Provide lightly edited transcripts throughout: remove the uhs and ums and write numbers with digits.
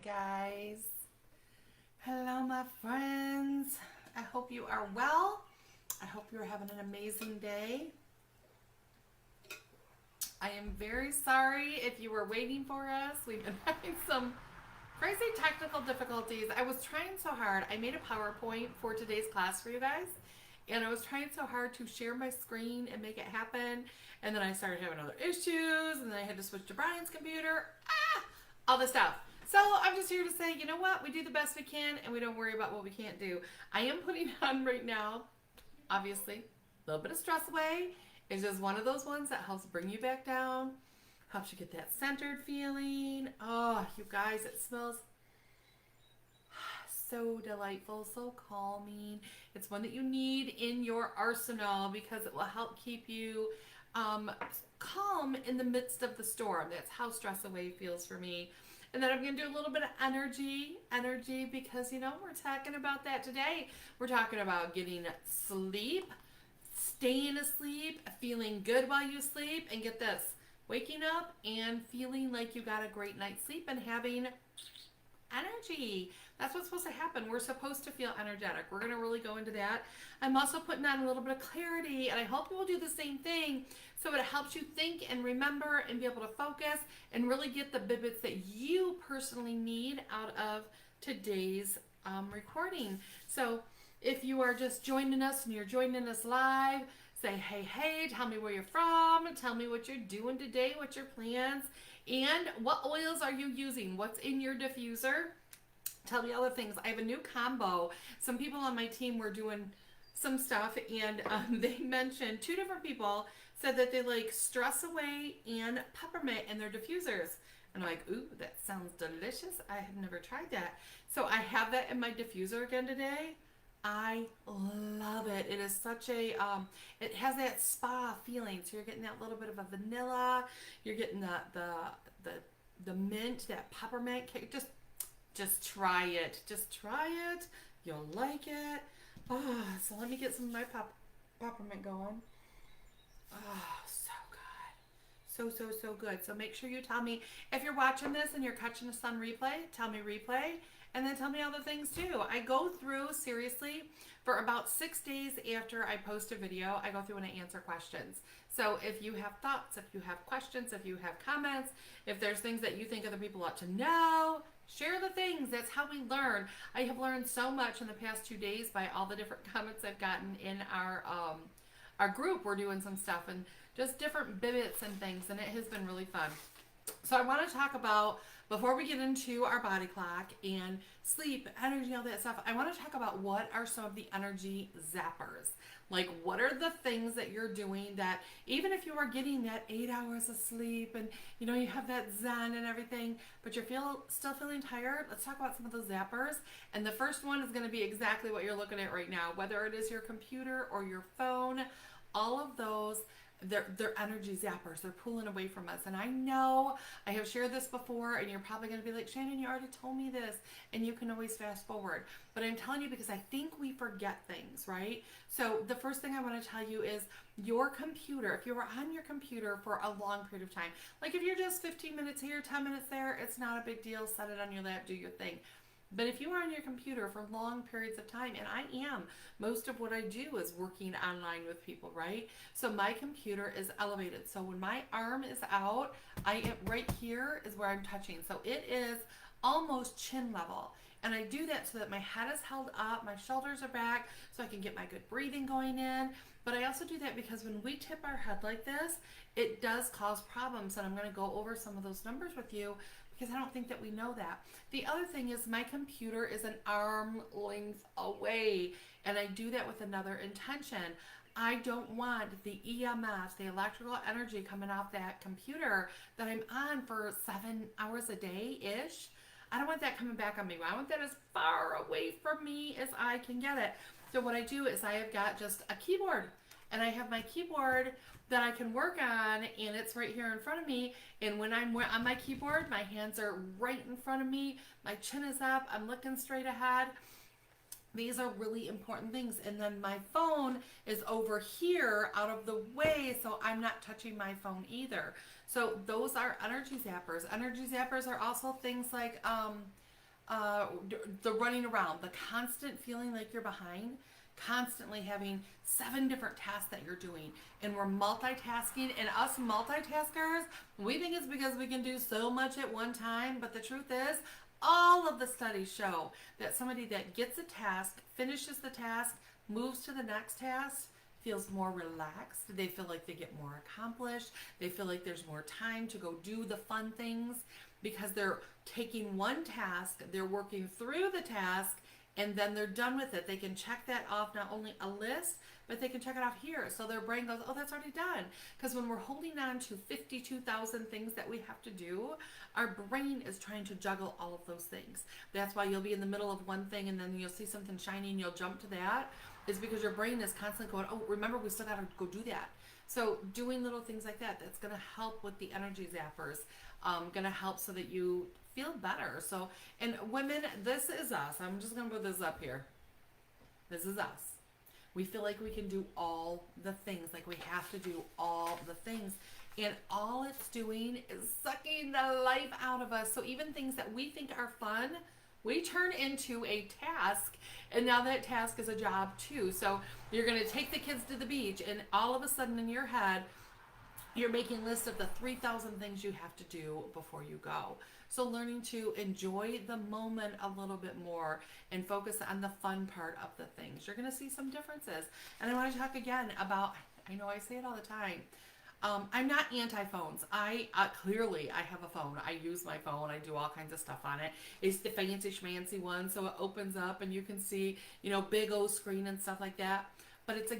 guys. Hello, my friends. I hope you are well. I hope you're having an amazing day. I am very sorry if you were waiting for us. We've been having some crazy technical difficulties. I was trying so hard. I made a PowerPoint for today's class for you guys, and I was trying so hard to share my screen and make it happen. And then I started having other issues, and then I had to switch to Brian's computer. All this stuff. So I'm just here to say, you know what? We do the best we can, and we don't worry about what we can't do. I am putting on right now, obviously, a little bit of stress away. It's just one of those ones that helps bring you back down, helps you get that centered feeling. Oh, you guys, it smells so delightful, so calming. It's one that you need in your arsenal because it will help keep you calm in the midst of the storm. That's how stress away feels for me. And then I'm going to do a little bit of energy because, we're talking about that today. We're talking about getting sleep, staying asleep, feeling good while you sleep, and get this, waking up and feeling like you got a great night's sleep and having energy. That's what's supposed to happen. We're supposed to feel energetic. We're going to really go into that. I'm also putting on a little bit of clarity, and I hope you will do the same thing so it helps you think and remember and be able to focus and really get the bits that you personally need out of today's recording. So if you are just joining us and you're joining us live, say hey, tell me where you're from, tell me what you're doing today, what's your plans, and what oils are you using, what's in your diffuser. Tell me other things. I have a new combo. Some people on my team were doing some stuff, and they mentioned, two different people said that they like stress away and peppermint in their diffusers. And I'm like, ooh, that sounds delicious. I have never tried that. So I have that in my diffuser again today. I love it. It is such a, it has that spa feeling. So you're getting that little bit of a vanilla. You're getting the mint, that peppermint kick. Just try it. Just try it. You'll like it. Oh, so let me get some of my peppermint going. Oh, so good. So good. So make sure you tell me if you're watching this and you're catching this on replay, tell me replay, and then tell me other things too. I go through, seriously, for about 6 days after I post a video, I go through and I answer questions. So if you have thoughts, if you have questions, if you have comments, if there's things that you think other people ought to know, share the things. That's how we learn. I have learned so much in the past 2 days by all the different comments I've gotten in our group. We're doing some stuff and just different bits and things, and it has been really fun. So I want to talk about, before we get into our body clock and sleep, energy, all that stuff, I want to talk about what are some of the energy zappers. Like, what are the things that you're doing that, even if you are getting that 8 hours of sleep and, you have that zen and everything, but you're still feeling tired, let's talk about some of those zappers. And the first one is going to be exactly what you're looking at right now, whether it is your computer or your phone, all of those. They're energy zappers. They're pulling away from us. And I know I have shared this before, and you're probably going to be like, Shannon, you already told me this, and you can always fast forward. But I'm telling you because I think we forget things, right? So the first thing I want to tell you is your computer. If you are on your computer for a long period of time, like if you're just 15 minutes here, 10 minutes there, it's not a big deal. Set it on your lap, do your thing. But if you are on your computer for long periods of time, and I am, most of what I do is working online with people, right? So my computer is elevated. So when my arm is out, I am right here is where I'm touching. So it is almost chin level. And I do that so that my head is held up, my shoulders are back, so I can get my good breathing going in. But I also do that because when we tip our head like this, it does cause problems. And I'm going to go over some of those numbers with you because I don't think that we know that. The other thing is my computer is an arm length away, and I do that with another intention. I don't want the EMF, the electrical energy coming off that computer that I'm on for 7 hours a day-ish. I don't want that coming back on me. I want that as far away from me as I can get it. So what I do is I have got just a keyboard, and I have my keyboard that I can work on, and it's right here in front of me. And when I'm on my keyboard, my hands are right in front of me, my chin is up, I'm looking straight ahead. These are really important things. And then my phone is over here out of the way, so I'm not touching my phone either. So those are energy zappers. Energy zappers are also things like the running around, the constant feeling like you're behind, constantly having 7 different tasks that you're doing, and we're multitasking. And us multitaskers, we think it's because we can do so much at one time, but the truth is, all of the studies show that somebody that gets a task, finishes the task, moves to the next task, feels more relaxed. They feel like they get more accomplished. They feel like there's more time to go do the fun things because they're taking one task, they're working through the task, and then they're done with it. They can check that off, not only a list, but they can check it off here. So their brain goes, oh, that's already done. Because when we're holding on to 52,000 things that we have to do, our brain is trying to juggle all of those things. That's why you'll be in the middle of one thing and then you'll see something shiny and you'll jump to that. Is because your brain is constantly going, oh, remember, we still got to go do that. So doing little things like that, that's going to help with the energy zappers, going to help so that you feel better. So, and women, this is us. I'm just going to put this up here. This is us. We feel like we can do all the things, like we have to do all the things. And all it's doing is sucking the life out of us. So even things that we think are fun, we turn into a task, and now that task is a job too. So you're going to take the kids to the beach, and all of a sudden in your head, you're making lists of the 3,000 things you have to do before you go. So learning to enjoy the moment a little bit more and focus on the fun part of the things. You're going to see some differences. And I want to talk again about, I know I say it all the time, I'm not anti-phones. I clearly I have a phone. I use my phone. I do all kinds of stuff on it. It's the fancy schmancy one, so it opens up and you can see, big old screen and stuff like that. But it's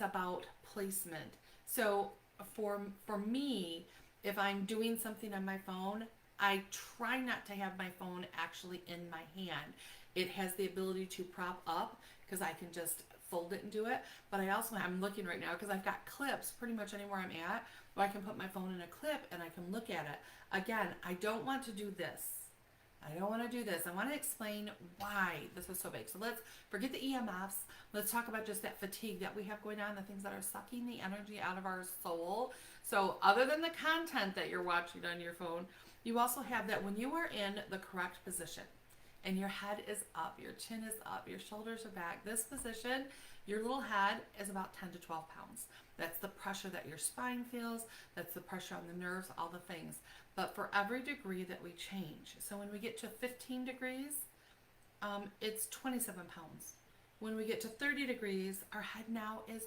about placement. So for me, if I'm doing something on my phone, I try not to have my phone actually in my hand. It has the ability to prop up because I can just fold it and do it. But I'm looking right now because I've got clips pretty much anywhere I'm at where I can put my phone in a clip and I can look at it. Again, I don't want to do this. I don't want to do this. I want to explain why this is so big. So let's forget the EMFs. Let's talk about just that fatigue that we have going on, the things that are sucking the energy out of our soul. So other than the content that you're watching on your phone, you also have that when you are in the correct position, and your head is up, your chin is up, your shoulders are back. This position, your little head is about 10 to 12 pounds. That's the pressure that your spine feels. That's the pressure on the nerves, all the things. But for every degree that we change, so when we get to 15 degrees, it's 27 pounds. When we get to 30 degrees, our head now is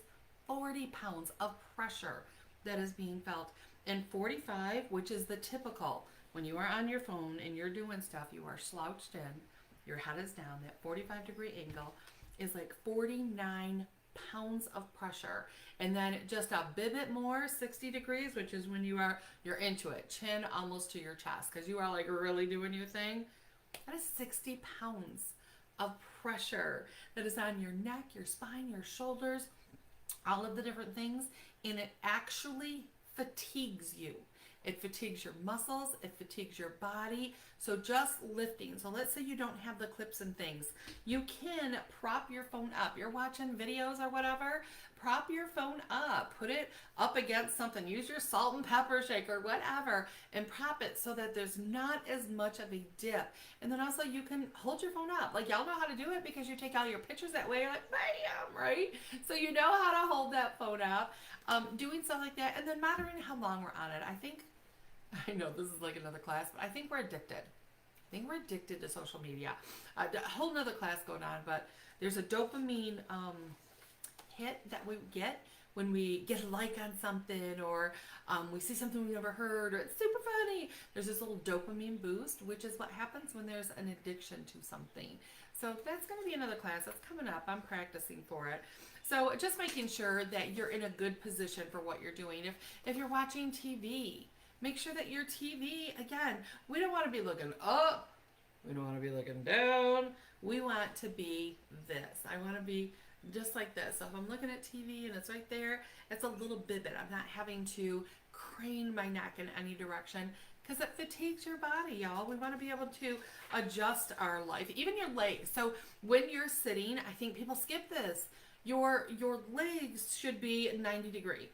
40 pounds of pressure that is being felt. And 45, which is the typical, when you are on your phone and you're doing stuff, you are slouched in, your head is down, that 45-degree angle is like 49 pounds of pressure. And then just a bit more, 60 degrees, which is when you're into it, chin almost to your chest, because you are like really doing your thing. That is 60 pounds of pressure that is on your neck, your spine, your shoulders, all of the different things, and it actually fatigues you. It fatigues your muscles, it fatigues your body. So just lifting. So let's say you don't have the clips and things. You can prop your phone up. You're watching videos or whatever, prop your phone up. Put it up against something. Use your salt and pepper shaker, whatever, and prop it so that there's not as much of a dip. And then also you can hold your phone up. Like y'all know how to do it because you take all your pictures that way. You're like, bam, right? So you know how to hold that phone up. Doing stuff like that, and then monitoring how long we're on it. I know this is like another class, but I think we're addicted. I think we're addicted to social media. A whole nother class going on, but there's a dopamine hit that we get when we get a like on something, or we see something we've never heard, or it's super funny. There's this little dopamine boost, which is what happens when there's an addiction to something. So that's going to be another class that's coming up. I'm practicing for it. So just making sure that you're in a good position for what you're doing. If you're watching TV, make sure that your TV, again, we don't want to be looking up. We don't want to be looking down. We want to be this. I want to be just like this. So if I'm looking at TV and it's right there, it's a little bit. I'm not having to crane my neck in any direction because it fatigues your body, y'all. We want to be able to adjust our life, even your legs. So when you're sitting, I think people skip this. Your legs should be 90 degree.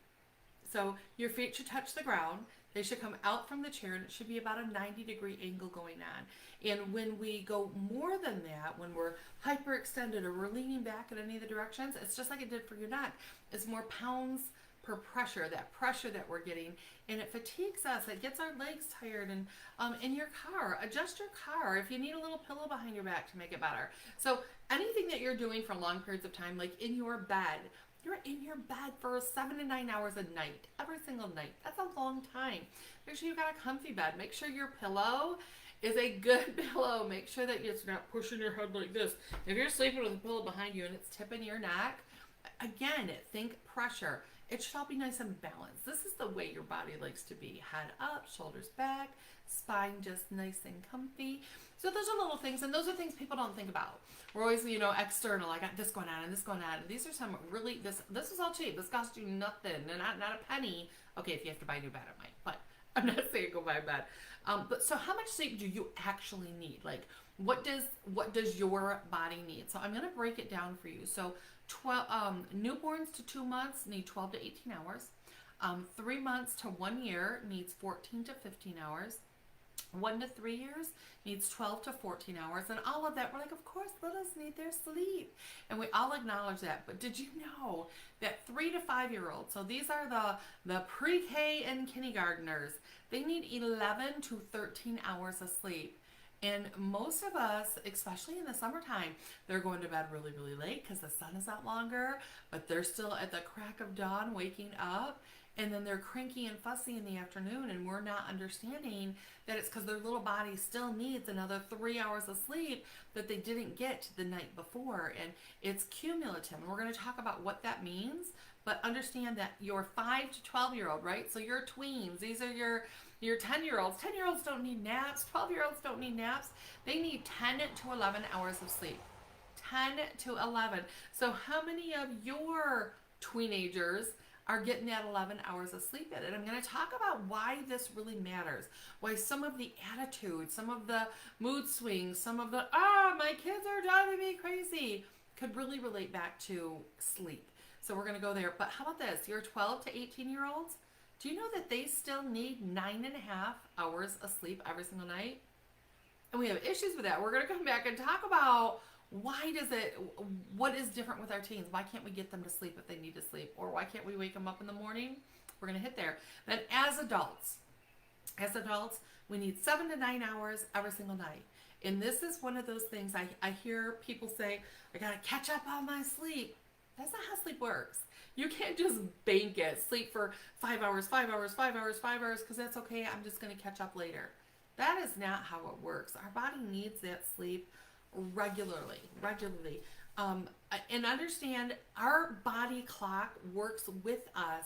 So your feet should touch the ground. They should come out from the chair, and it should be about a 90-degree angle going on. And when we go more than that, when we're hyperextended or we're leaning back in any of the directions, it's just like it did for your neck. It's more pounds per pressure, that pressure that we're getting, and it fatigues us. It gets our legs tired. And in your car, adjust your car if you need a little pillow behind your back to make it better. So anything that you're doing for long periods of time, like in your bed, you're in your bed for 7 to 9 hours a night, every single night. That's a long time. Make sure you've got a comfy bed. Make sure your pillow is a good pillow. Make sure that it's not pushing your head like this. If you're sleeping with a pillow behind you and it's tipping your neck, again, think pressure. It should all be nice and balanced. This is the way your body likes to be. Head up, shoulders back, spine just nice and comfy. So those are little things, and those are things people don't think about. We're always, external. I got this going on and this going on. And these are some really, this is all cheap. This costs you nothing, and not a penny. Okay, if you have to buy a new bed, it might. But I'm not saying go buy a bed. But so how much sleep do you actually need? Like, what does your body need? So I'm going to break it down for you. So 12 newborns to 2 months need 12 to 18 hours. 3 months to 1 year needs 14 to 15 hours. 1 to 3 years needs 12 to 14 hours. And all of that, we're like, of course, littles need their sleep. And we all acknowledge that. But did you know that 3 to 5 year olds, so these are the pre-K and kindergartners, they need 11 to 13 hours of sleep. And most of us, especially in the summertime, they're going to bed really, really late because the sun is out longer, but they're still at the crack of dawn waking up. And then they're cranky and fussy in the afternoon, and we're not understanding that it's because their little body still needs another 3 hours of sleep that they didn't get the night before. And it's cumulative. And we're going to talk about what that means, but understand that your 5 to 12-year-old, right? So your tweens, these are your 10-year-olds. 10-year-olds don't need naps. 12-year-olds don't need naps. They need 10 to 11 hours of sleep. 10 to 11. So how many of your teenagers are getting that 11 hours of sleep in? And I'm going to talk about why this really matters. Why some of the attitude, some of the mood swings, some of the, my kids are driving me crazy, could really relate back to sleep. So we're going to go there. But how about this? Your 12 to 18-year-olds, do you know that they still need 9.5 hours of sleep every single night? And we have issues with that. We're going to come back and talk about what is different with our teens? Why can't we get them to sleep if they need to sleep? Or why can't we wake them up in the morning? We're going to hit there. Then as adults, we need 7 to 9 hours every single night. And this is one of those things I hear people say, I got to catch up on my sleep. That's not how sleep works. You can't just bank it, sleep for 5 hours, because that's okay, I'm just going to catch up later. That is not how it works. Our body needs that sleep regularly. And understand our body clock works with us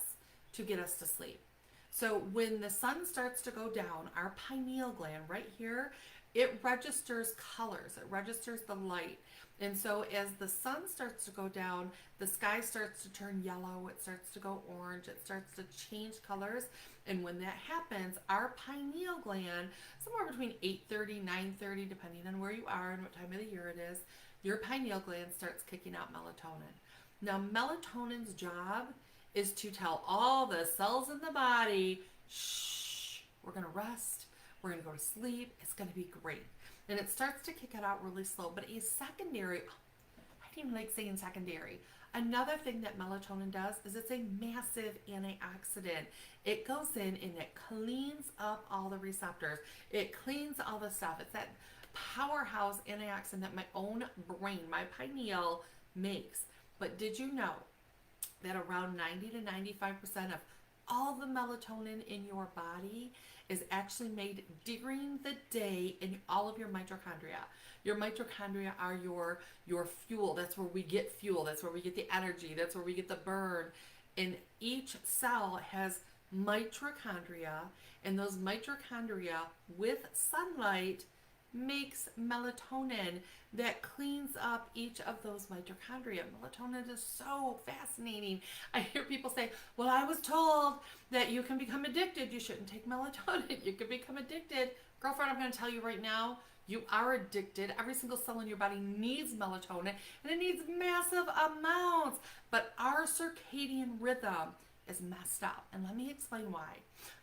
to get us to sleep. So when the sun starts to go down, our pineal gland right here, it registers colors. It registers the light. And so as the sun starts to go down, the sky starts to turn yellow, it starts to go orange, it starts to change colors. And when that happens, our pineal gland, somewhere between 8:30, 9:30, depending on where you are and what time of the year it is, your pineal gland starts kicking out melatonin. Now, melatonin's job is to tell all the cells in the body, shh, we're going to rest, we're going to go to sleep, it's going to be great. And it starts to kick it out really slow. But a secondary, I don't even like saying secondary. Another thing that melatonin does is it's a massive antioxidant. It goes in and it cleans up all the receptors. It cleans all the stuff. It's that powerhouse antioxidant that my own brain, my pineal, makes. But did you know that around 90 to 95% of all the melatonin in your body is actually made during the day in all of your mitochondria. Your mitochondria are your fuel. That's where we get fuel. That's where we get the energy. That's where we get the burn. And each cell has mitochondria, and those mitochondria with sunlight makes melatonin that cleans up each of those mitochondria. Melatonin is so fascinating. I hear people say, well, I was told that you can become addicted. You shouldn't take melatonin. You can become addicted. Girlfriend, I'm going to tell you right now, you are addicted. Every single cell in your body needs melatonin, and it needs massive amounts. But our circadian rhythm is messed up. And let me explain why.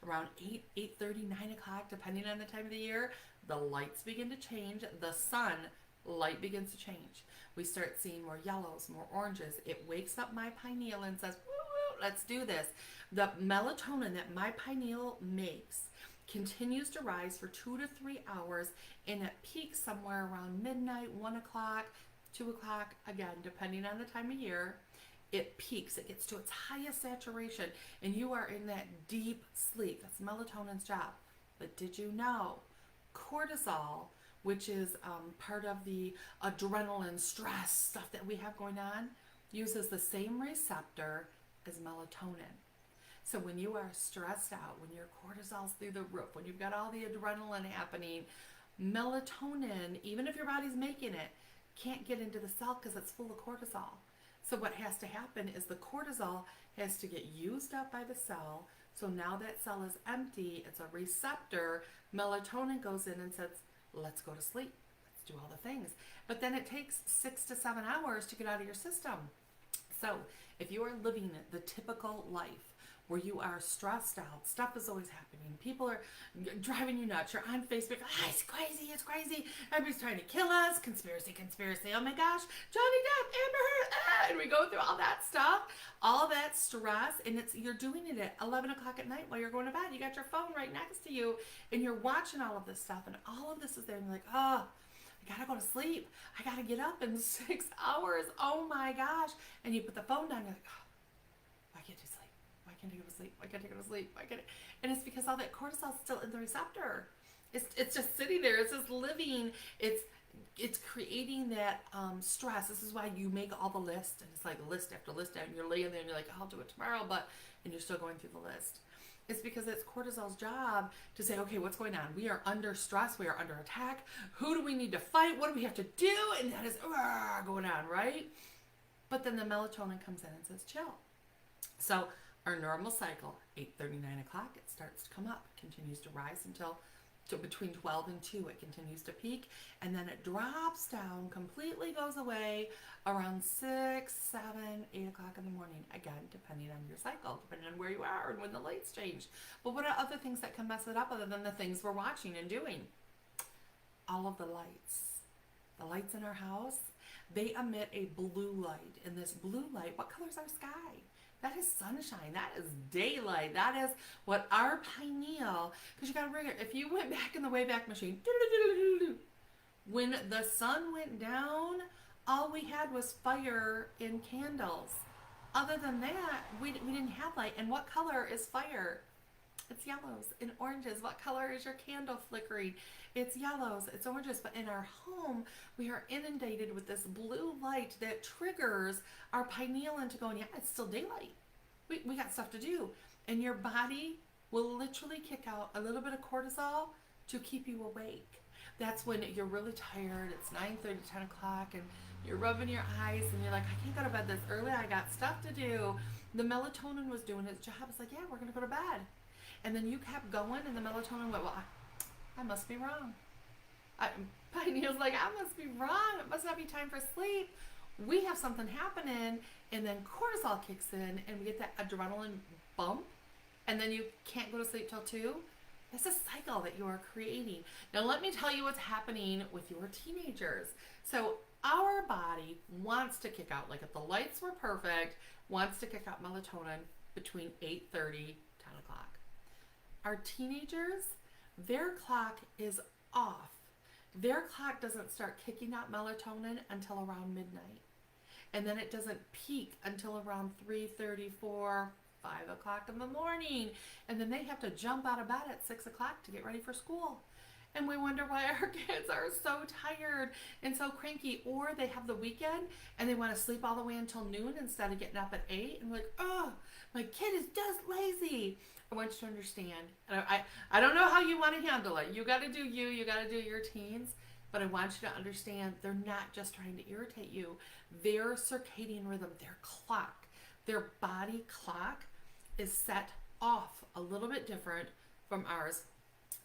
Around 8, 8:30, 9 o'clock, depending on the time of the year, the lights begin to change. The sun light begins to change. We start seeing more yellows, more oranges. It wakes up my pineal and says, woo, woo, let's do this. The melatonin that my pineal makes continues to rise for 2 to 3 hours, and it peaks somewhere around midnight, 1 o'clock, 2 o'clock, again, depending on the time of year. It peaks, it gets to its highest saturation, and you are in that deep sleep. That's melatonin's job. But did you know cortisol, which is part of the adrenaline stress stuff that we have going on, uses the same receptor as melatonin. So when you are stressed out, when your cortisol's through the roof, when you've got all the adrenaline happening, melatonin, even if your body's making it, can't get into the cell because it's full of cortisol. So what has to happen is the cortisol has to get used up by the cell. So now that cell is empty, it's a receptor. Melatonin goes in and says, let's go to sleep. Let's do all the things. But then it takes 6 to 7 hours to get out of your system. So if you are living the typical life where you are stressed out, stuff is always happening, people are driving you nuts, you're on Facebook, it's crazy, everybody's trying to kill us, conspiracy, oh my gosh, Johnny Depp, Amber Heard, and we go through all that stuff, all that stress, and you're doing it at 11 o'clock at night while you're going to bed. You got your phone right next to you, and you're watching all of this stuff, and all of this is there, and you're like, I gotta go to sleep, I gotta get up in 6 hours, oh my gosh, and you put the phone down, you're like, why can't you sleep? Why can't I go to sleep? Why can't I go to sleep? Why can't I? And it's because all that cortisol is still in the receptor. It's just sitting there. It's just living. It's creating that stress. This is why you make all the lists, and it's like list after list, and you're laying there and you're like, I'll do it tomorrow, and you're still going through the list. It's because it's cortisol's job to say, okay, what's going on? We are under stress. We are under attack. Who do we need to fight? What do we have to do? And that is going on, right? But then the melatonin comes in and says, chill. So our normal cycle, 8:30, 9 o'clock, it starts to come up, continues to rise until between 12 and 2, it continues to peak, and then it drops down, completely goes away around 6, 7, 8 o'clock in the morning, again, depending on your cycle, depending on where you are and when the lights change. But what are other things that can mess it up other than the things we're watching and doing? All of the lights in our house, they emit a blue light, and this blue light, what color is our sky? That is sunshine. That is daylight. That is what our pineal, because you got to bring it, if you went back in the Wayback Machine, when the sun went down, all we had was fire and candles. Other than that, we didn't have light. And what color is fire? It's yellows and oranges. What color is your candle flickering? It's yellows, it's oranges. But in our home, we are inundated with this blue light that triggers our pineal into going, yeah, it's still daylight. We got stuff to do. And your body will literally kick out a little bit of cortisol to keep you awake. That's when you're really tired. It's 9:30, 10 o'clock, and you're rubbing your eyes, and you're like, I can't go to bed this early. I got stuff to do. The melatonin was doing its job. It's like, yeah, we're going to go to bed. And then you kept going, and the melatonin went, well, I must be wrong. Pineal's like, I must be wrong. It must not be time for sleep. We have something happening, and then cortisol kicks in, and we get that adrenaline bump, and then you can't go to sleep till 2. It's a cycle that you are creating. Now, let me tell you what's happening with your teenagers. So our body wants to kick out, like if the lights were perfect, wants to kick out melatonin between 8:30, 10 o'clock. Our teenagers, their clock is off. Their clock doesn't start kicking out melatonin until around midnight. And then it doesn't peak until around 3:34, 5 o'clock in the morning. And then they have to jump out of bed at 6 o'clock to get ready for school. And we wonder why our kids are so tired and so cranky. Or they have the weekend and they want to sleep all the way until noon instead of getting up at 8. And we're like, oh, my kid is just lazy. I want you to understand. I don't know how you want to handle it. You got to do you. You got to do your teens. But I want you to understand they're not just trying to irritate you. Their circadian rhythm, their clock, their body clock is set off a little bit different from ours.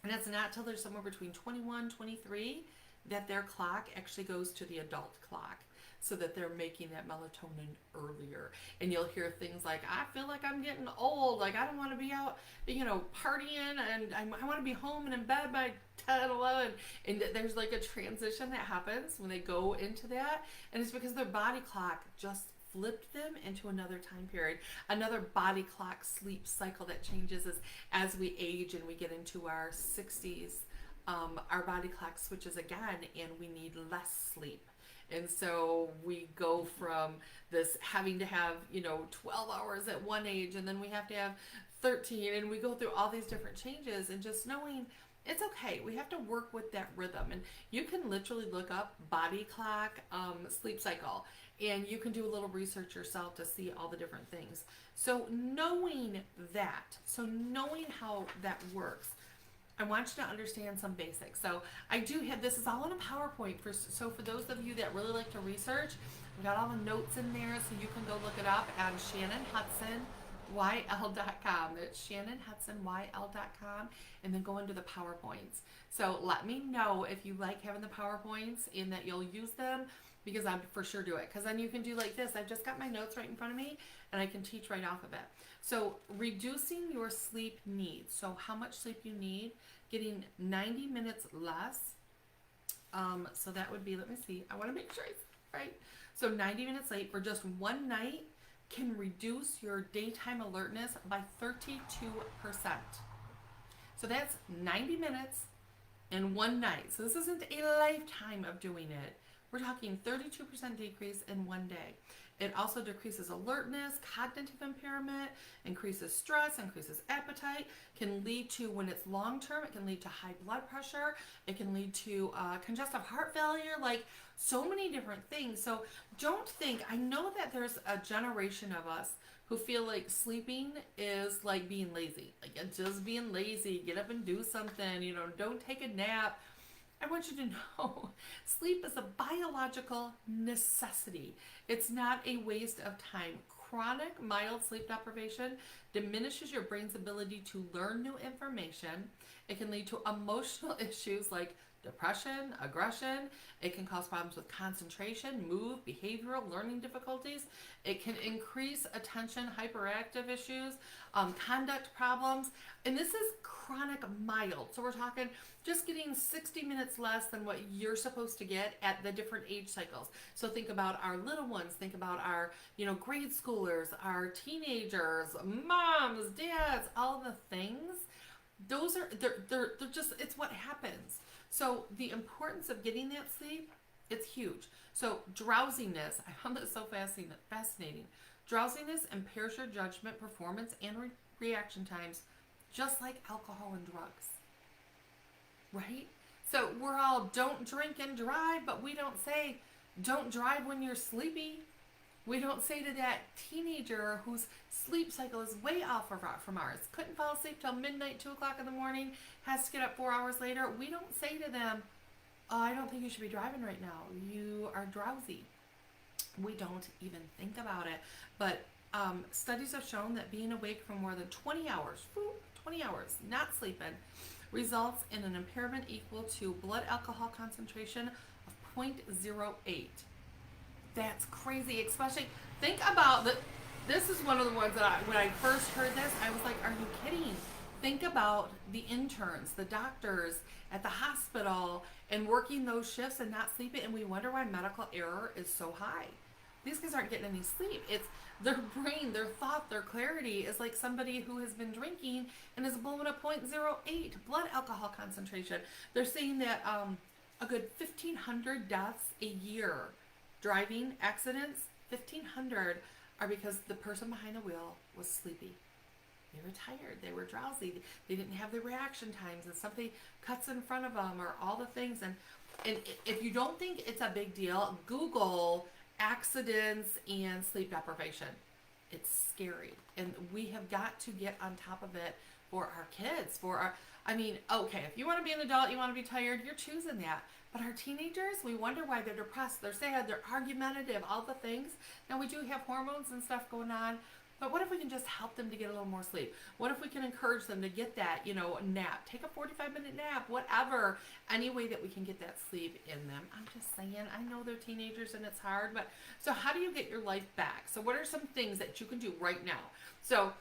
And it's not till they're somewhere between 21, 23 that their clock actually goes to the adult clock. so that they're making that melatonin earlier. And you'll hear things like, I feel like I'm getting old. Like, I don't want to be out, partying, and I want to be home and in bed by 10, 11. And there's like a transition that happens when they go into that. And it's because their body clock just flipped them into another time period, another body clock sleep cycle that changes as we age and we get into our 60s. Our body clock switches again and we need less sleep. And so we go from this having to have, 12 hours at one age, and then we have to have 13, and we go through all these different changes, and just knowing it's okay. We have to work with that rhythm. And you can literally look up body clock, sleep cycle, and you can do a little research yourself to see all the different things. So knowing how that works, I want you to understand some basics. So I do have, this is all in a PowerPoint. For those of you that really like to research, I've got all the notes in there, so you can go look it up at ShannonHudsonYL.com. It's ShannonHudsonYL.com, and then go into the PowerPoints. So let me know if you like having the PowerPoints and that you'll use them, because I'm for sure do it. Because then you can do like this. I've just got my notes right in front of me, and I can teach right off of it. So reducing your sleep needs. So how much sleep you need, getting 90 minutes less. So that would be, let me see, I want to make sure it's right. So 90 minutes late for just one night can reduce your daytime alertness by 32%. So that's 90 minutes in one night. So this isn't a lifetime of doing it. We're talking 32% decrease in one day. It also decreases alertness, cognitive impairment, increases stress, increases appetite, can lead to, when it's long term, it can lead to high blood pressure, it can lead to congestive heart failure, like so many different things. So don't think, I know that there's a generation of us who feel like sleeping is like being lazy. Like it's just being lazy, get up and do something, don't take a nap. I want you to know, sleep is a biological necessity. It's not a waste of time. Chronic mild sleep deprivation diminishes your brain's ability to learn new information. It can lead to emotional issues like depression, aggression. It can cause problems with concentration, mood, behavioral, learning difficulties. It can increase attention, hyperactive issues, conduct problems. And this is chronic mild. So we're talking just getting 60 minutes less than what you're supposed to get at the different age cycles. So think about our little ones, think about our, grade schoolers, our teenagers, moms, dads, all the things. Those are, they're just, it's what happens. So the importance of getting that sleep, it's huge. So drowsiness, I found this so fascinating. Drowsiness impairs your judgment, performance, and reaction times, just like alcohol and drugs, right? So we're all don't drink and drive, but we don't say don't drive when you're sleepy. We don't say to that teenager whose sleep cycle is way off from ours, couldn't fall asleep till midnight, 2 o'clock in the morning, has to get up 4 hours later. We don't say to them, oh, I don't think you should be driving right now. You are drowsy. We don't even think about it. But studies have shown that being awake for more than 20 hours, not sleeping, results in an impairment equal to blood alcohol concentration of 0.08. That's crazy, especially, think about this is one of the ones that when I first heard this, I was like, are you kidding? Think about the interns, the doctors at the hospital, and working those shifts and not sleeping, and we wonder why medical error is so high. These guys aren't getting any sleep. It's their brain, their thought, their clarity is like somebody who has been drinking and is blowing a 0.08 blood alcohol concentration. They're saying that a good 1,500 deaths a year, driving accidents, 1,500 are because the person behind the wheel was sleepy. They were tired, they were drowsy, they didn't have the reaction times, and somebody cuts in front of them, or all the things. And if you don't think it's a big deal, Google accidents and sleep deprivation. It's scary, and we have got to get on top of it for our kids, okay, if you want to be an adult, you want to be tired, you're choosing that. But our teenagers, we wonder why they're depressed, they're sad, they're argumentative, all the things. Now we do have hormones and stuff going on, But what if we can just help them to get a little more sleep? What if we can encourage them to get that, nap? Take a 45-minute nap, whatever. Any way that we can get that sleep in them. I'm just saying, I know they're teenagers and it's hard, but so how do you get your life back? So what are some things that you can do right now? So,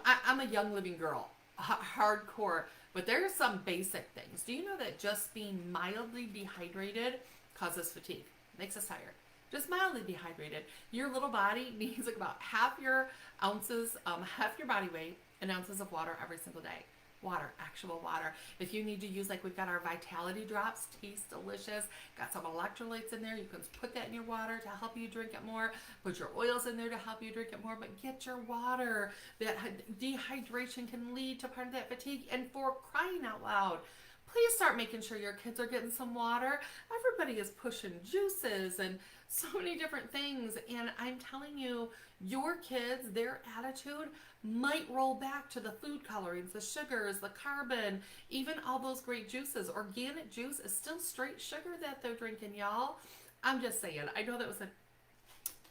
I'm a young living girl, hardcore, but there's some basic things. Do you know that just being mildly dehydrated causes fatigue, makes us tired? Just mildly dehydrated. Your little body needs like about half your body weight in ounces of water every single day. Water, actual water. If you need to use, like we've got our Vitality Drops, taste delicious, got some electrolytes in there. You can put that in your water to help you drink it more. Put your oils in there to help you drink it more, but get your water. That dehydration can lead to part of that fatigue. And for crying out loud, please start making sure your kids are getting some water. Everybody is pushing juices and so many different things. And I'm telling you, your kids, their attitude might roll back to the food colorings, the sugars, the carbon, even all those great juices. Organic juice is still straight sugar that they're drinking, y'all. I'm just saying. I know that was an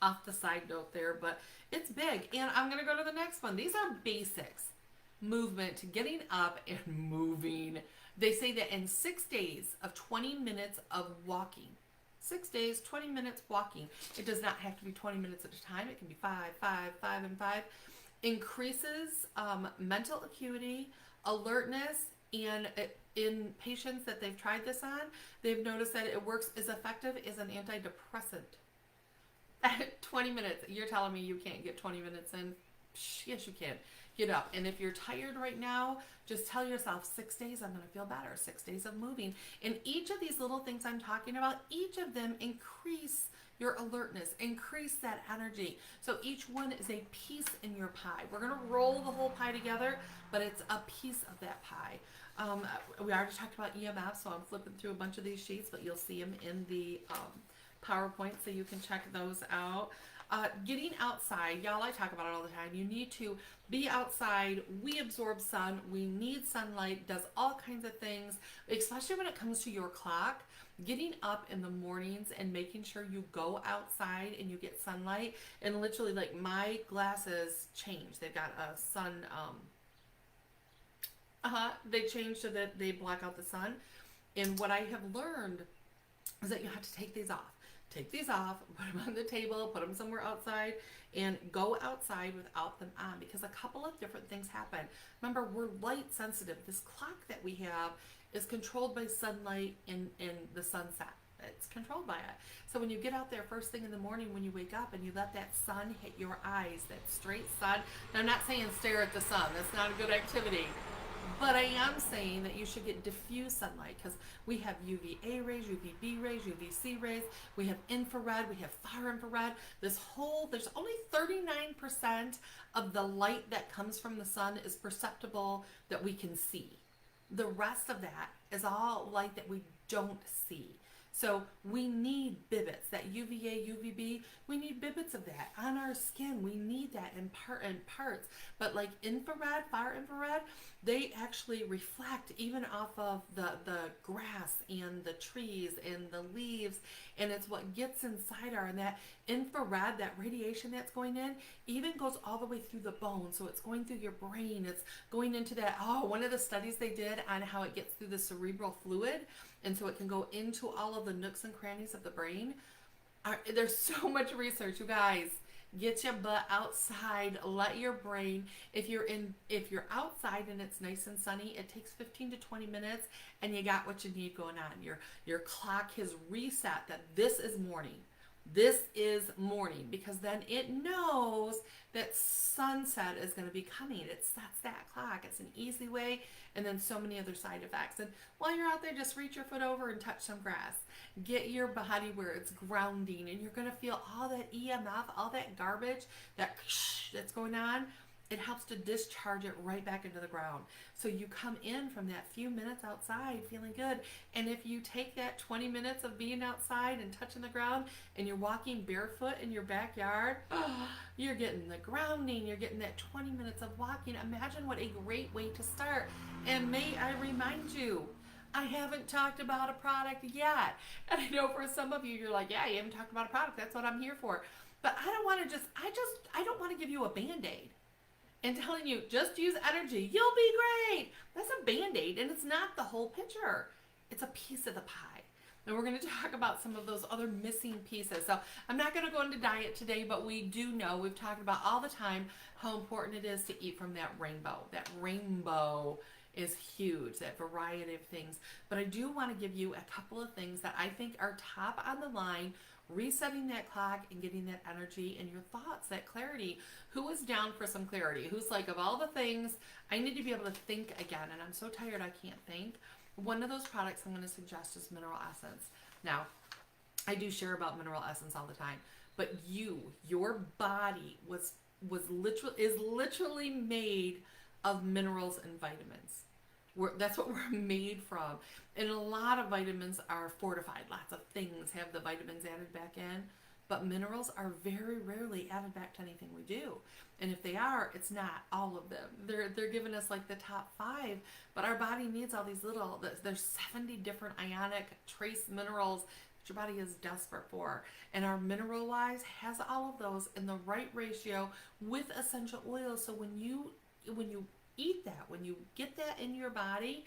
off the side note there, but it's big. And I'm going to go to the next one. These are basics. Movement, getting up and moving. They say that in 6 days of 20 minutes of walking, 6 days, 20 minutes walking. It does not have to be 20 minutes at a time. It can be 5, 5, 5, and 5. Increases mental acuity, alertness, and in patients that they've tried this on, they've noticed that it works as effective as an antidepressant. 20 minutes. You're telling me you can't get 20 minutes in? Yes, you can. Get up. And if you're tired right now, just tell yourself 6 days I'm going to feel better. 6 days of moving. And each of these little things I'm talking about, each of them increase your alertness, increase that energy. So each one is a piece in your pie. We're going to roll the whole pie together, but it's a piece of that pie. We already talked about EMF, so I'm flipping through a bunch of these sheets, but you'll see them in the PowerPoint, so you can check those out. Getting outside, y'all, I talk about it all the time. You need to be outside. We absorb sun. We need sunlight. Does all kinds of things, especially when it comes to your clock. Getting up in the mornings and making sure you go outside and you get sunlight. And literally, like, my glasses change. They've got a sun, they change so that they block out the sun. And what I have learned is that you have to take these off. Take these off, put them on the table, put them somewhere outside, and go outside without them on, because a couple of different things happen. Remember, we're light sensitive. This clock that we have is controlled by sunlight in the sunset. It's controlled by it. So when you get out there first thing in the morning, when you wake up and you let that sun hit your eyes, that straight sun. Now, I'm not saying stare at the sun. That's not a good activity. But I am saying that you should get diffuse sunlight, because we have UVA rays, UVB rays, UVC rays, we have infrared, we have far infrared. There's only 39% of the light that comes from the sun is perceptible that we can see. The rest of that is all light that we don't see. So we need bibbits, that UVA, UVB, we need bibbits of that on our skin. We need that in parts. But like infrared, far infrared, they actually reflect even off of the grass and the trees and the leaves. And it's what gets inside and that infrared, that radiation that's going in, even goes all the way through the bone. So it's going through your brain. It's going into that, one of the studies they did on how it gets through the cerebral fluid. And so it can go into all of the nooks and crannies of the brain. There's so much research, you guys. Get your butt outside. Let your brain. If you're outside and it's nice and sunny, it takes 15 to 20 minutes, and you got what you need going on. Your clock has reset that this is morning. This is morning, because then it knows that sunset is going to be coming. It sets that clock. It's an easy way, and then so many other side effects. And while you're out there, just reach your foot over and touch some grass. Get your body where it's grounding, and you're going to feel all that EMF, all that garbage that's going on. It helps to discharge it right back into the ground. So you come in from that few minutes outside feeling good. And if you take that 20 minutes of being outside and touching the ground, and you're walking barefoot in your backyard, you're getting the grounding, you're getting that 20 minutes of walking. Imagine what a great way to start. And may I remind you, I haven't talked about a product yet. And I know for some of you, you're like, yeah, you haven't talked about a product. That's what I'm here for. But I don't want to I don't want to give you a Band-Aid and telling you just use energy, you'll be great. That's a Band-Aid, and it's not the whole picture. It's a piece of the pie. And we're going to talk about some of those other missing pieces. So I'm not going to go into diet today, but we do know, we've talked about all the time how important it is to eat from that rainbow. That rainbow is huge, that variety of things. But I do want to give you a couple of things that I think are top on the line, resetting that clock and getting that energy and your thoughts, that clarity. Who is down for some clarity? Who's like, of all the things, I need to be able to think again, and I'm so tired I can't think. One of those products I'm going to suggest is Mineral Essence. Now, I do share about Mineral Essence all the time, but your body is literally made of minerals and vitamins. That's what we're made from. And a lot of vitamins are fortified. Lots of things have the vitamins added back in, but minerals are very rarely added back to anything we do. And if they are, it's not all of them. They're giving us like the top 5, but our body needs all these little, there's 70 different ionic trace minerals that your body is desperate for. And our Mineral Wise has all of those in the right ratio with essential oils. So when you eat that, when you get that in your body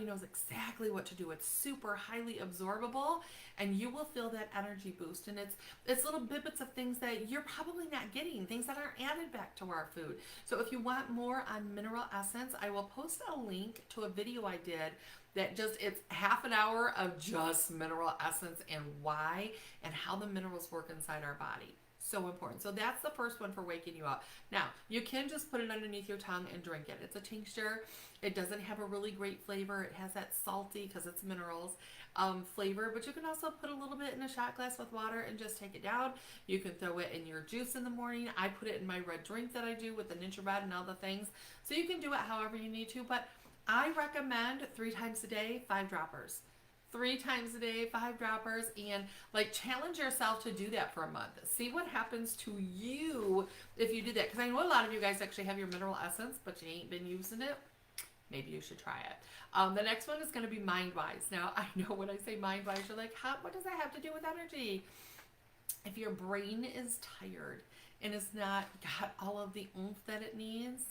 knows exactly what to do. It's super highly absorbable, and you will feel that energy boost. And it's little bits of things that you're probably not getting, things that aren't added back to our food. So if you want more on Mineral Essence, I will post a link to a video I did that it's half an hour of just Mineral Essence and why and how the minerals work inside our body. So important. So that's the first one for waking you up. Now, you can just put it underneath your tongue and drink it. It's a tincture. It doesn't have a really great flavor. It has that salty, because it's minerals, flavor, but you can also put a little bit in a shot glass with water and just take it down. You can throw it in your juice in the morning. I put it in my red drink that I do with the ninja bread and all the things. So you can do it however you need to, but I recommend 3 times a day, 5 droppers. 3 times a day, 5 droppers, and like challenge yourself to do that for a month. See what happens to you if you do that. Because I know a lot of you guys actually have your Mineral Essence, but you ain't been using it. Maybe you should try it. The next one is going to be Mind Wise. Now, I know when I say Mind Wise, you're like, what does that have to do with energy? If your brain is tired and it's not got all of the oomph that it needs,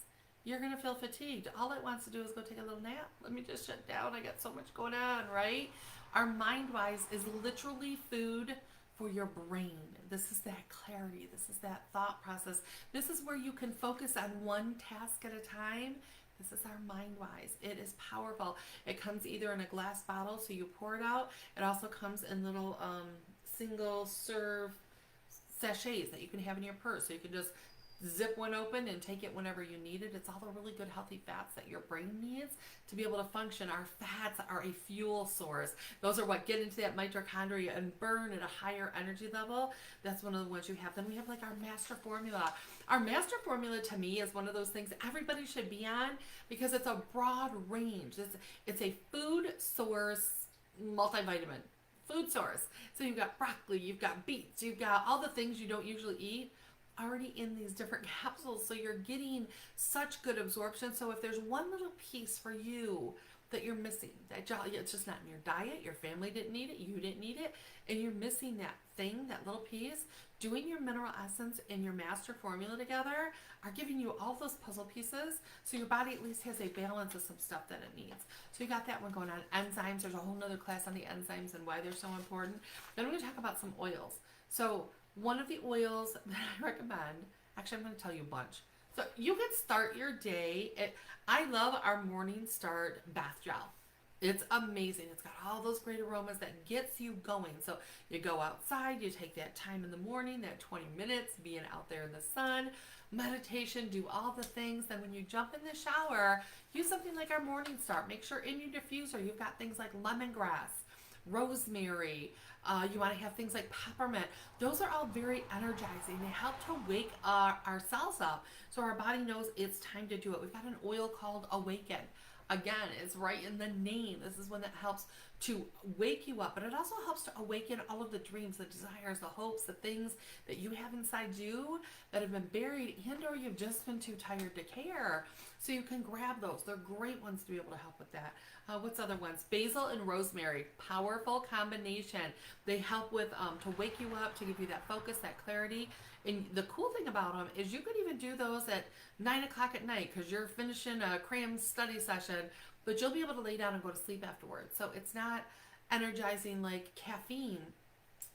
you're going to feel fatigued. All it wants to do is go take a little nap. Let me just shut down. I got so much going on, right? Our Mind Wise is literally food for your brain. This is that clarity. This is that thought process. This is where you can focus on one task at a time. This is our Mind Wise. It is powerful. It comes either in a glass bottle, so you pour it out. It also comes in little single serve sachets that you can have in your purse. So you can just zip one open and take it whenever you need it. It's all the really good healthy fats that your brain needs to be able to function. Our fats are a fuel source. Those are what get into that mitochondria and burn at a higher energy level. That's one of the ones you have. Then we have like our master formula. Our master formula to me is one of those things everybody should be on because it's a broad range. It's a food source multivitamin. Food source. So you've got broccoli, you've got beets, you've got all the things you don't usually eat already in these different capsules, so you're getting such good absorption. So if there's one little piece for you that you're missing, that it's just not in your diet, your family didn't need it, you didn't need it, and you're missing that thing, that little piece, doing your Mineral Essence and your master formula together are giving you all those puzzle pieces, so your body at least has a balance of some stuff that it needs. So you got that one going on. Enzymes, there's a whole nother class on the enzymes and why they're so important. Then we're going to talk about some oils. So one of the oils that I recommend, actually I'm going to tell you a bunch. So you can start your day. I love our Morning Start bath gel. It's amazing. It's got all those great aromas that gets you going. So you go outside, you take that time in the morning, that 20 minutes, being out there in the sun, meditation, do all the things. Then when you jump in the shower, use something like our Morning Start. Make sure in your diffuser you've got things like lemongrass, rosemary. You want to have things like peppermint. Those are all very energizing. They help to wake our cells up so our body knows it's time to do it. We've got an oil called Awaken. Again, it's right in the name. This is one that helps to wake you up, but it also helps to awaken all of the dreams, the desires, the hopes, the things that you have inside you that have been buried and or you've just been too tired to care. So you can grab those. They're great ones to be able to help with that. What's other ones? Basil and rosemary, powerful combination. They help with to wake you up, to give you that focus, that clarity. And the cool thing about them is you could even do those at 9 o'clock at night because you're finishing a cram study session, but you'll be able to lay down and go to sleep afterwards. So it's not energizing like caffeine.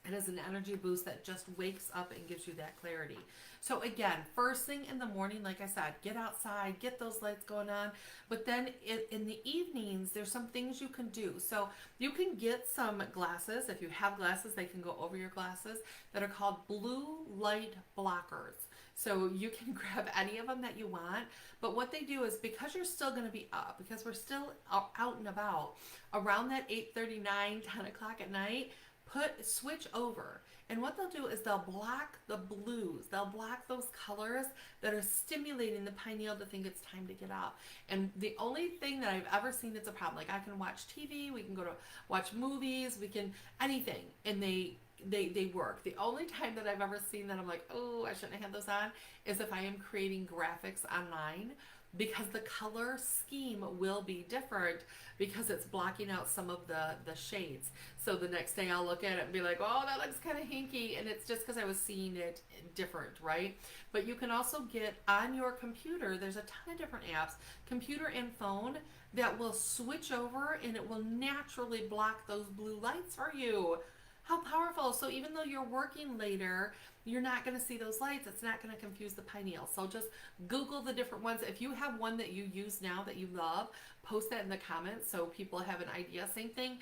It is an energy boost that just wakes up and gives you that clarity. So again, first thing in the morning, like I said, get outside, get those lights going on. But then in the evenings, there's some things you can do. So you can get some glasses. If you have glasses, they can go over your glasses that are called blue light blockers. So you can grab any of them that you want. But what they do is, because you're still going to be up, because we're still out and about, around that 8:39, 10 o'clock at night, switch over. And what they'll do is they'll block the blues. They'll block those colors that are stimulating the pineal to think it's time to get up. And the only thing that I've ever seen that's a problem, like I can watch TV, we can go to watch movies, we can anything, and they work. The only time that I've ever seen that I'm like, oh, I shouldn't have those on, is if I am creating graphics online, because the color scheme will be different because it's blocking out some of the shades. So the next day I'll look at it and be like, oh, that looks kind of hinky, and it's just because I was seeing it different, right? But you can also get on your computer, there's a ton of different apps, computer and phone, that will switch over and it will naturally block those blue lights for you. How powerful. So even though you're working later, you're not going to see those lights. It's not going to confuse the pineal. So just Google the different ones. If you have one that you use now that you love, post that in the comments so people have an idea. Same thing,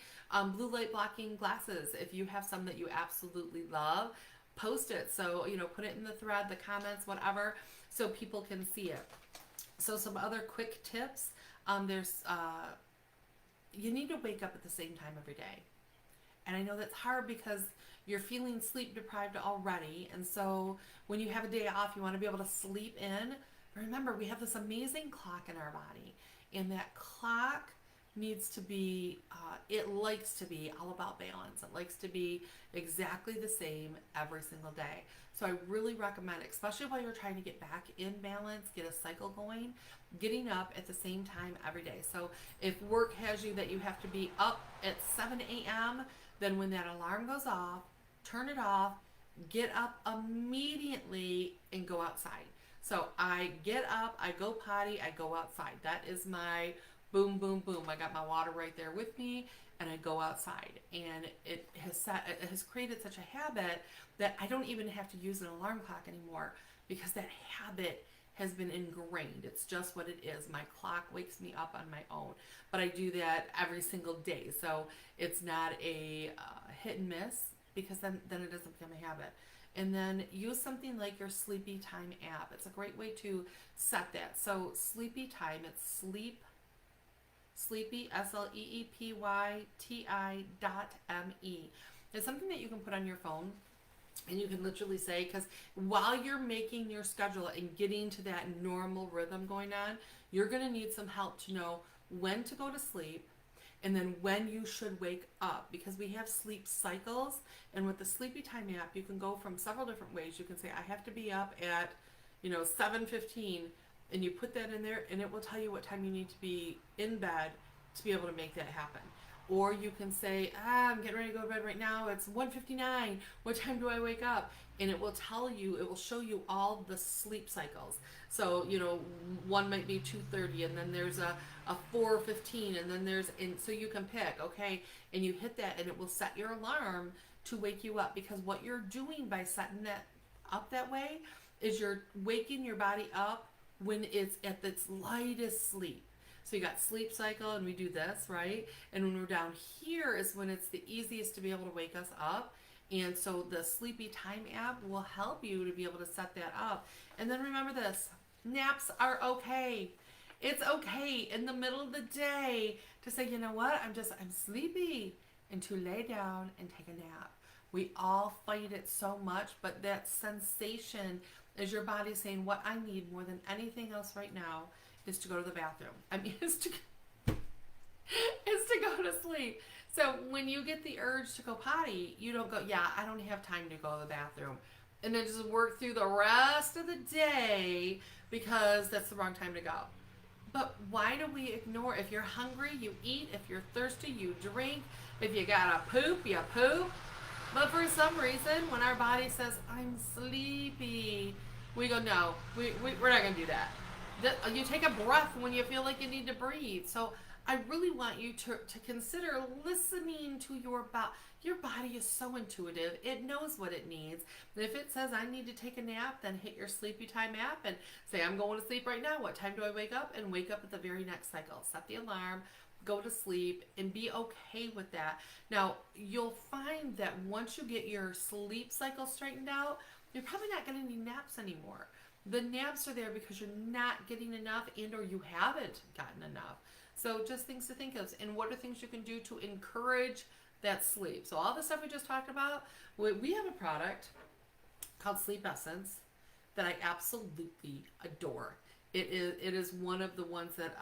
blue light blocking glasses. If you have some that you absolutely love, post it. So, put it in the thread, the comments, whatever, so people can see it. So some other quick tips. You need to wake up at the same time every day. And I know that's hard because you're feeling sleep deprived already. And so when you have a day off, you want to be able to sleep in. Remember, we have this amazing clock in our body. And that clock needs to be, it likes to be all about balance. It likes to be exactly the same every single day. So I really recommend, especially while you're trying to get back in balance, get a cycle going, getting up at the same time every day. So if work has you that you have to be up at 7 a.m., then when that alarm goes off, turn it off, get up immediately and go outside. So I get up, I go potty, I go outside. That is my boom, boom, boom. I got my water right there with me and I go outside. And it has created such a habit that I don't even have to use an alarm clock anymore because that habit has been ingrained. It's just what it is. My clock wakes me up on my own. But I do that every single day. So it's not a hit and miss, because then it doesn't become a habit. And then use something like your Sleepy Time app. It's a great way to set that. So Sleepy Time, it's Sleepy, SLEEPYTI.me. It's something that you can put on your phone. And you can literally say, because while you're making your schedule and getting to that normal rhythm going on, you're going to need some help to know when to go to sleep and then when you should wake up, because we have sleep cycles. And with the Sleepy Time app, you can go from several different ways. You can say, I have to be up at 7:15, and you put that in there and it will tell you what time you need to be in bed to be able to make that happen. Or you can say, I'm getting ready to go to bed right now. It's 1:59. What time do I wake up? And it will tell you, it will show you all the sleep cycles. So, one might be 2:30, and then there's a 4:15, and then so you can pick, okay? And you hit that, and it will set your alarm to wake you up, because what you're doing by setting that up that way is you're waking your body up when it's at its lightest sleep. So you got sleep cycle, and we do this, right? And when we're down here is when it's the easiest to be able to wake us up. And so the Sleepy Time app will help you to be able to set that up. And then remember this, naps are okay. It's okay in the middle of the day to say, you know what, I'm sleepy, and to lay down and take a nap. We all fight it so much, but that sensation is your body saying, what I need more than anything else right now is to go to the bathroom. Is to go to sleep. So when you get the urge to go potty, you don't go, yeah, I don't have time to go to the bathroom. And then just work through the rest of the day because that's the wrong time to go. But why do we ignore? If you're hungry, you eat. If you're thirsty, you drink. If you gotta poop, you poop. But for some reason, when our body says, I'm sleepy, we go, no, we're not going to do that. You take a breath when you feel like you need to breathe. So I really want you to consider listening to your body. Your body is so intuitive. It knows what it needs. If it says, I need to take a nap, then hit your sleepy time app and say, I'm going to sleep right now. What time do I wake up? And wake up at the very next cycle. Set the alarm, go to sleep, and be okay with that. Now, you'll find that once you get your sleep cycle straightened out, you're probably not getting any naps anymore. The naps are there because you're not getting enough and or you haven't gotten enough. So just things to think of. And what are things you can do to encourage that sleep? So all the stuff we just talked about, we have a product called Sleep Essence that I absolutely adore. It is one of the ones that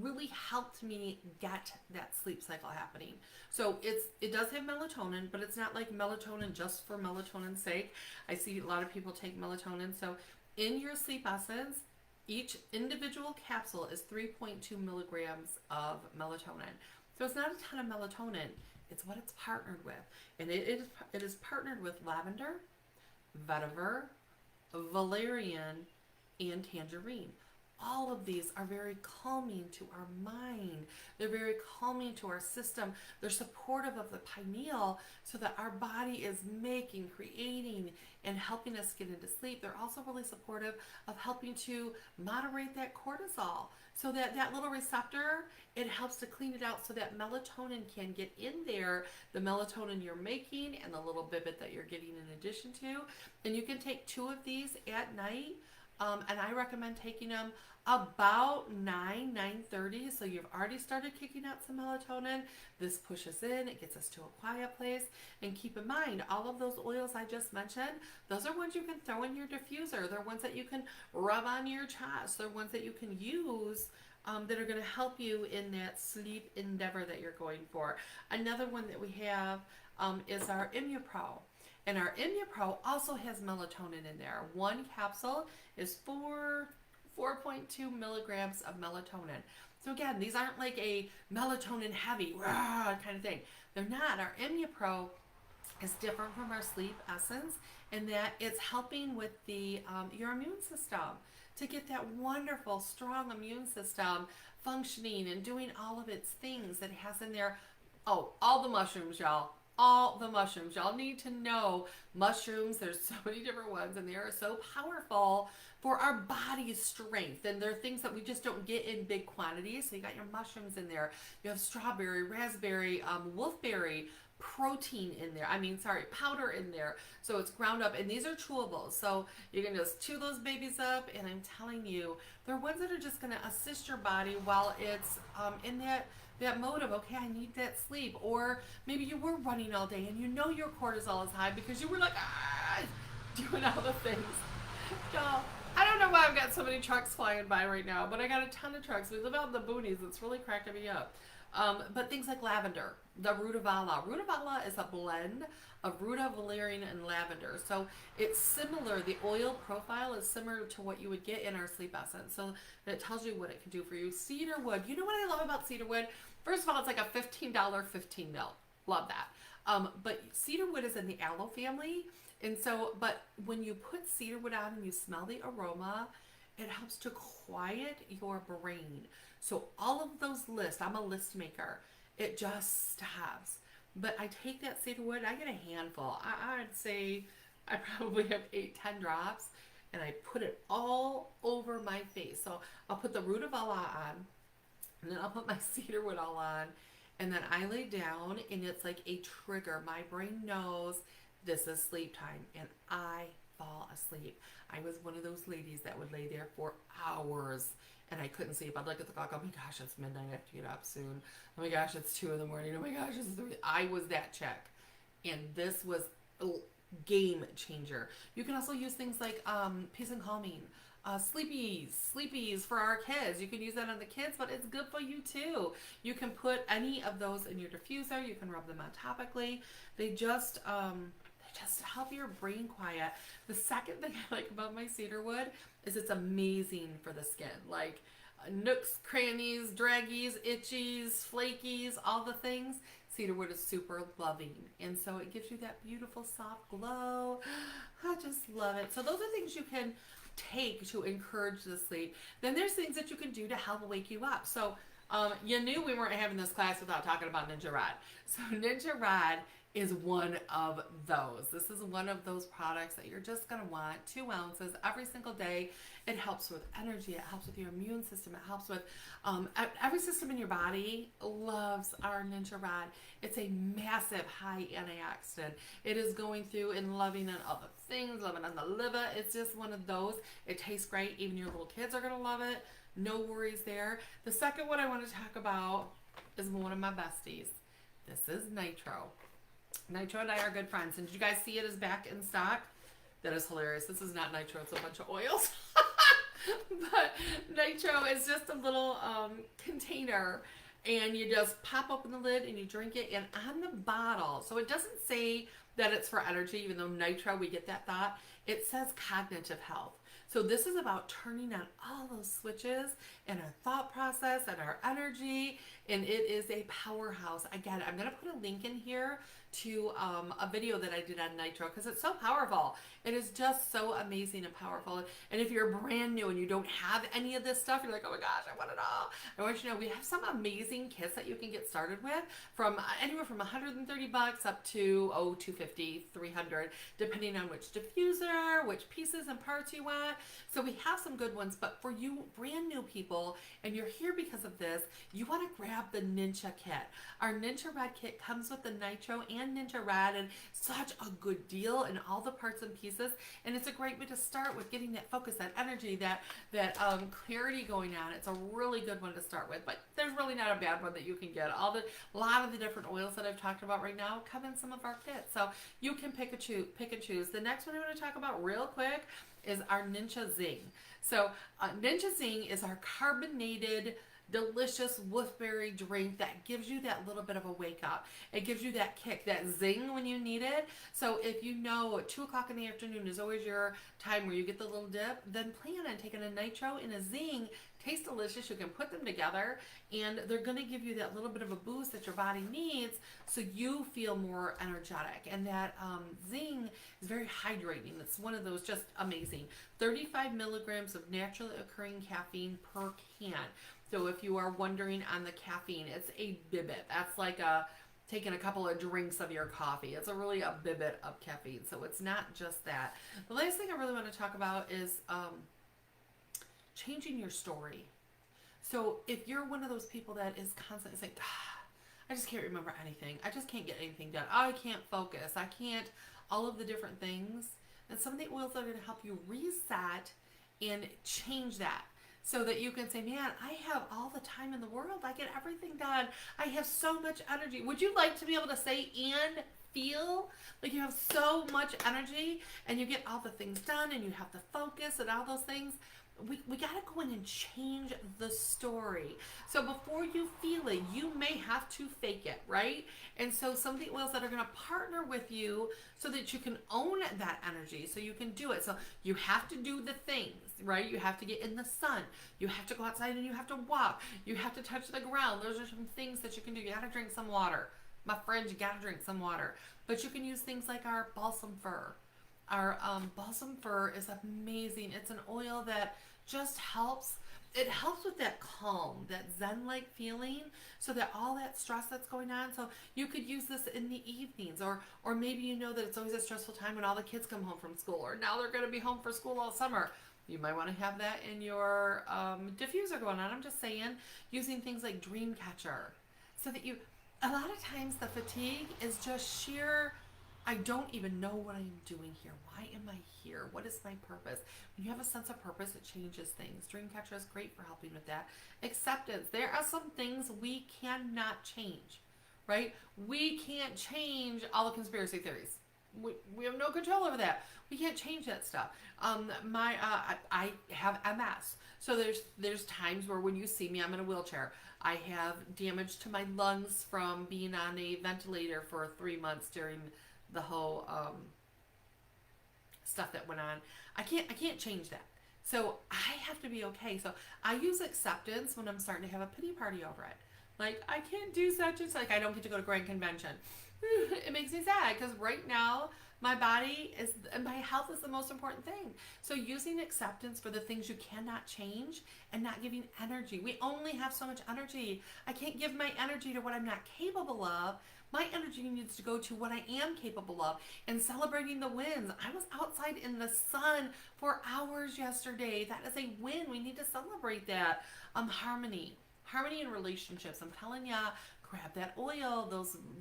really helped me get that sleep cycle happening. So it does have melatonin, but it's not like melatonin just for melatonin's sake. I see a lot of people take melatonin. So in your Sleep Essence, each individual capsule is 3.2 milligrams of melatonin. So it's not a ton of melatonin. It's what it's partnered with. And it is partnered with lavender, vetiver, valerian, and tangerine. All of these are very calming to our mind. They're very calming to our system. They're supportive of the pineal so that our body is making, creating, and helping us get into sleep. They're also really supportive of helping to moderate that cortisol so that that little receptor, it helps to clean it out so that melatonin can get in there, the melatonin you're making and the little bibit that you're getting in addition to. And you can take 2 of these at night. And I recommend taking them about 9:30. So you've already started kicking out some melatonin. This pushes in, it gets us to a quiet place. And keep in mind, all of those oils I just mentioned, those are ones you can throw in your diffuser. They're ones that you can rub on your chest. They're ones that you can use that are going to help you in that sleep endeavor that you're going for. Another one that we have is our ImmuPro. And our ImmuPro also has melatonin in there. One capsule is 4.2 milligrams of melatonin. So again, these aren't like a melatonin heavy kind of thing. They're not. Our ImmuPro is different from our Sleep Essence in that it's helping with the your immune system to get that wonderful, strong immune system functioning and doing all of its things that it has in there. Oh, all the mushrooms, y'all. All the mushrooms. Y'all need to know mushrooms. There's so many different ones, and they are so powerful for our body's strength. And they're things that we just don't get in big quantities. So you got your mushrooms in there. You have strawberry, raspberry, wolfberry, protein in there. Powder in there. So it's ground up, and these are chewables. So you can just chew those babies up, and I'm telling you, they're ones that are just going to assist your body while it's in that mode of, okay, I need that sleep. Or maybe you were running all day and you know your cortisol is high because you were like, doing all the things. Y'all, I don't know why I've got so many trucks flying by right now, but I got a ton of trucks. We live out in the boonies. It's really cracking me up. But things like lavender, the rutavala. Rutavala is a blend of ruta, valerian, and lavender. So it's similar. The oil profile is similar to what you would get in our Sleep Essence. So it tells you what it can do for you. Cedarwood. You know what I love about cedarwood? First of all, it's like a $15 15 mil. Love that. But cedarwood is in the aloe family. And so, but when you put cedarwood on and you smell the aroma, it helps to quiet your brain. So all of those lists, I'm a list maker. It just stops. But I take that cedarwood, I get a handful. I'd say I probably have 8-10 drops, and I put it all over my face. So I'll put the rutavala on, and then I'll put my cedarwood all on, and then I lay down, and it's like a trigger. My brain knows this is sleep time, and I fall asleep. I was one of those ladies that would lay there for hours and I couldn't sleep. I'd look at the clock. Oh my gosh, it's midnight. I have to get up soon. Oh my gosh, it's 2 a.m. Oh my gosh, it's 3. I was that chick. And this was game changer. You can also use things like peace and calming. Sleepies for our kids. You can use that on the kids, but it's good for you too. You can put any of those in your diffuser. You can rub them on topically. They just help your brain quiet. The second thing I like about my cedarwood is it's amazing for the skin. Like nooks, crannies, draggies, itchies, flakies, all the things. Cedarwood is super loving, and so it gives you that beautiful soft glow. I just love it. So those are things you can take to encourage the sleep. Then there's things that you can do to help wake you up. So you knew we weren't having this class without talking about Ninja Rod. So Ninja Rod is one of those. This is one of those products that you're just going to want. 2 ounces every single day. It helps with energy. It helps with your immune system. It helps with every system in your body loves our Ninja Rod. It's a massive high antioxidant. It is going through and loving on all the things, loving on the liver. It's just one of those. It tastes great. Even your little kids are going to love it. No worries there. The second one I want to talk about is one of my besties. This is Nitro. Nitro and I are good friends. And did you guys see it is back in stock? That is hilarious. This is not Nitro. It's a bunch of oils. But Nitro is just a little container. And you just pop open the lid and you drink it. And on the bottle, so it doesn't say that it's for energy, even though Nitro, we get that thought. It says cognitive health. So this is about turning on all those switches in our thought process and our energy, and it is a powerhouse. Again, I'm going to put a link in here to a video that I did on Nitro because it's so powerful. It is just so amazing and powerful. And if you're brand new and you don't have any of this stuff, you're like, oh my gosh, I want it all. I want you to know we have some amazing kits that you can get started with from anywhere from $130 up to $250, $300, depending on which diffuser, which pieces and parts you want. So we have some good ones, but for you brand new people and you're here because of this, you want to grab the Ninja kit. Our Ninja Red kit comes with the Nitro and Ninja Red, and such a good deal in all the parts and pieces. And it's a great way to start with getting that focus, that energy, that clarity going on. It's a really good one to start with, but there's really not a bad one that you can get. A lot of the different oils that I've talked about right now come in some of our kits, so you can pick and choose. The next one I want to talk about real quick is our Ninja Zing. So Ninja Zing is our carbonated, delicious wolfberry drink that gives you that little bit of a wake up. It gives you that kick, that zing when you need it. So if you know 2 o'clock in the afternoon is always your time where you get the little dip, then plan on taking a Nitro and a Zing. Taste delicious. You can put them together and they're going to give you that little bit of a boost that your body needs so you feel more energetic. And that Zing is very hydrating. It's one of those just amazing. 35 milligrams of naturally occurring caffeine per can. So if you are wondering on the caffeine, it's a bibbit. That's like taking a couple of drinks of your coffee. It's really a bibbit of caffeine. So it's not just that. The last thing I really want to talk about is changing your story. So if you're one of those people that is constantly saying, I just can't remember anything. I just can't get anything done. I can't focus. I can't, all of the different things. And some of the oils are going to help you reset and change that. So that you can say, man, I have all the time in the world. I get everything done. I have so much energy. Would you like to be able to say and feel like you have so much energy and you get all the things done and you have the focus and all those things? We got to go in and change the story. So before you feel it, you may have to fake it, right? And so some of the oils that are going to partner with you so that you can own that energy, so you can do it. So you have to do the things, right? You have to get in the sun. You have to go outside and you have to walk. You have to touch the ground. Those are some things that you can do. You got to drink some water. My friends, you got to drink some water. But you can use things like our balsam fir. Our balsam fir is amazing. It's an oil that just helps. It helps with that calm, that zen-like feeling, so that all that stress that's going on. So you could use this in the evenings, or maybe you know that it's always a stressful time when all the kids come home from school, or now they're going to be home for school all summer. You might want to have that in your diffuser going on. I'm just saying, using things like Dreamcatcher, so that a lot of times the fatigue is just sheer, I don't even know what I'm doing here. Why am I here? What is my purpose? When you have a sense of purpose, it changes things. Dreamcatcher is great for helping with that. Acceptance. There are some things we cannot change, right? We can't change all the conspiracy theories. we have no control over that. We can't change that stuff. I have MS, so there's times where when you see me, I'm in a wheelchair. I have damage to my lungs from being on a ventilator for 3 months during the whole stuff that went on. I can't change that. So I have to be okay. So I use acceptance when I'm starting to have a pity party over it. Like, I can't do such and such. Like, I don't get to go to Grand Convention. It makes me sad because right now my body is, and my health is the most important thing. So using acceptance for the things you cannot change and not giving energy. We only have so much energy. I can't give my energy to what I'm not capable of. My energy needs to go to what I am capable of and celebrating the wins. I was outside in the sun for hours yesterday. That is a win. We need to celebrate that. Harmony in relationships. I'm telling ya, grab that oil.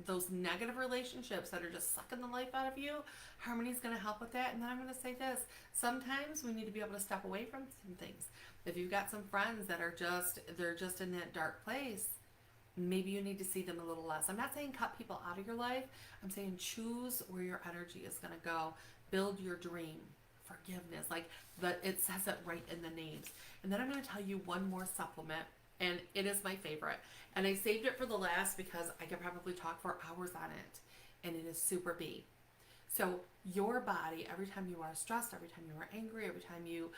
Those negative relationships that are just sucking the life out of you. Harmony's going to help with that. And then I'm going to say this: sometimes we need to be able to step away from some things. If you've got some friends that are they're just in that dark place, maybe you need to see them a little less. I'm not saying cut people out of your life. I'm saying choose where your energy is going to go. Build your dream. Forgiveness. It says it right in the names. And then I'm going to tell you one more supplement, and it is my favorite. And I saved it for the last because I could probably talk for hours on it. And it is Super B. So your body, every time you are stressed, every time you are angry, every time you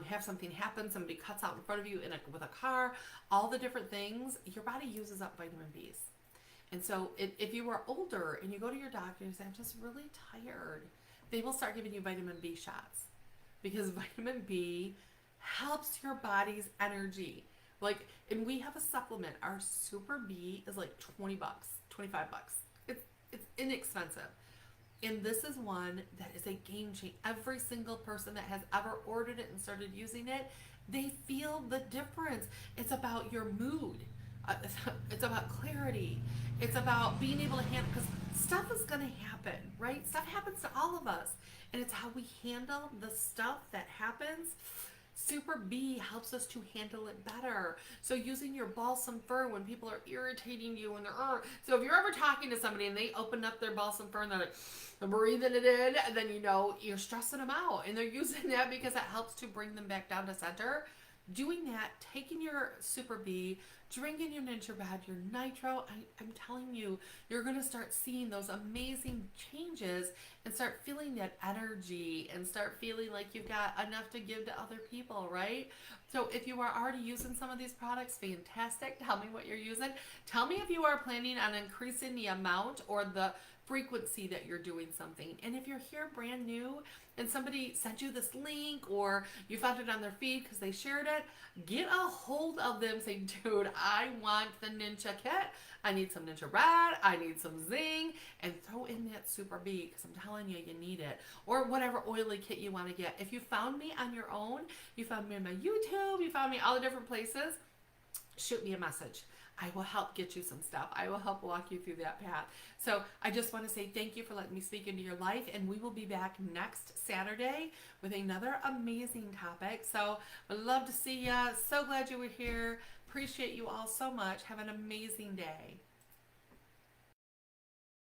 have something happen, somebody cuts out in front of you with a car, all the different things, your body uses up vitamin B's. And so if you are older and you go to your doctor and you say, I'm just really tired, they will start giving you vitamin B shots because vitamin B helps your body's energy. And we have a supplement. Our Super B is like $20, $25. It's inexpensive. And this is one that is a game changer. Every single person that has ever ordered it and started using it, they feel the difference. It's about your mood. It's about clarity. It's about being able to handle, because stuff is going to happen, right? Stuff happens to all of us. And it's how we handle the stuff that happens. Super B helps us to handle it better. So using your balsam fir when people are irritating you and so if you're ever talking to somebody and they open up their balsam fir and they're like breathing it in, and then you're stressing them out, and they're using that because it helps to bring them back down to center. Doing that, taking your Super B, drinking your NutriBed, your Nitro, I'm telling you, you're going to start seeing those amazing changes and start feeling that energy and start feeling like you've got enough to give to other people, right? So if you are already using some of these products, fantastic. Tell me what you're using. Tell me if you are planning on increasing the amount or the frequency that you're doing something. And if you're here brand new and somebody sent you this link or you found it on their feed because they shared it, get a hold of them. Say, dude, I want the Ninja kit. I need some Ninja Red. I need some Zing. And throw in that Super B because I'm telling you, you need it. Or whatever oily kit you want to get. If you found me on your own, you found me on my YouTube, you found me all the different places, shoot me a message. I will help get you some stuff. I will help walk you through that path. So I just want to say thank you for letting me speak into your life, and we will be back next Saturday with another amazing topic. So I'd love to see you. So glad you were here. Appreciate you all so much. Have an amazing day.